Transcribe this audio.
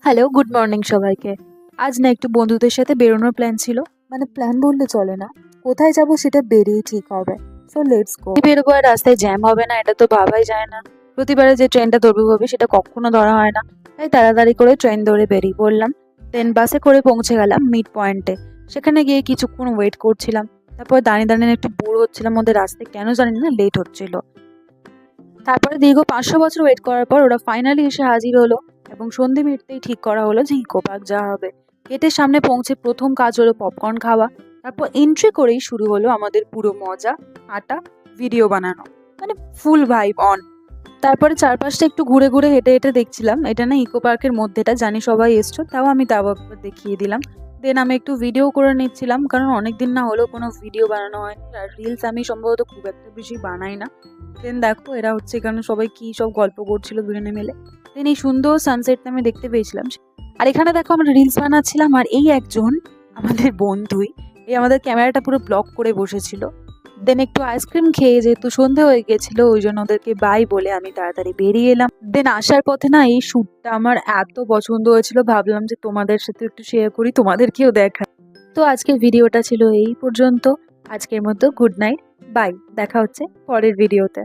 Hello, good morning সবাইকে। আজ না একটু বন্ধুদের সাথে বেরোনোর প্ল্যান ছিল। মানে প্ল্যান বললে চলে না। কোথায় যাব সেটা বেরিয়েই ঠিক হবে। So let's go. বেরোবো আর রাস্তায় জ্যাম হবে না এটা তো ভাবাই যায় না। প্রতিবারে যে ট্রেনটা ধরবো ভাবি সেটা কখনো ধরা হয় না। তাই তাড়াতাড়ি করে ট্রেন ধরে বেরিয়ে পড়লাম। দেন বাসে করে পৌঁছে গেলাম মিড পয়েন্টে। সেখানে গিয়ে কিছুক্ষণ ওয়েট করছিলাম। তারপর দাঁড়িয়ে দাঁড়িয়ে একটু বোর হচ্ছিলাম, ওদের রাস্তায় কেন জানি না লেট হচ্ছিল। তারপরে দীর্ঘ ৫০০ বছর ওয়েট করার পর ওরা ফাইনালি এসে হাজির হলো এবং সন্ধে মিটতেই ঠিক করা হলো যে ইকো পার্ক যাওয়া হবে। গেটের সামনে পৌঁছে প্রথম কাজ হলো পপকর্ন খাওয়া। তারপর এন্ট্রি করেই শুরু হলো আমাদের পুরো মজা, আটা, ভিডিও বানানো। মানে ফুল ভাইব অন। তারপরে চারপাশটা একটু ঘুরে ঘুরে হেঁটে হেঁটে দেখছিলাম। এটা না ইকো পার্কের মধ্যেটা, জানি সবাই এসছো, তাও একবার দেখিয়ে দিলাম। দেন আমি একটু ভিডিও করে নিচ্ছিলাম, কারণ অনেকদিন না হলেও কোনো ভিডিও বানানো হয়নি। আর রিলস আমি সম্ভবত খুব একটা বেশি বানাই না। দেন দেখো এরা হচ্ছে এখানে সবাই কি সব গল্প করছিল দুজনে মিলে। দেন এই সুন্দর সানসেটটা আমি দেখতে পেয়েছিলাম। আর এখানে দেখো আমরা রিলস বানাচ্ছিলাম, আর এই একজন আমাদের বন্ধুই এই আমাদের ক্যামেরাটা পুরো ব্লক করে বসেছিল। দেন একটু আইসক্রিম খেয়ে যেহেতু সন্ধে হয়ে গেছিল ওই জন্য ওদেরকে বাই বলে আমি তাড়াতাড়ি বেরিয়ে এলাম। দেন আসার পথে না এই শ্যুটটা আমার এত পছন্দ হয়েছিল, ভাবলাম যে তোমাদের সাথে একটু শেয়ার করি, তোমাদেরকেও দেখা। তো আজকের ভিডিওটা ছিল এই পর্যন্ত। আজকের মতো গুড নাইট, বাই। দেখা হচ্ছে পরের ভিডিওতে।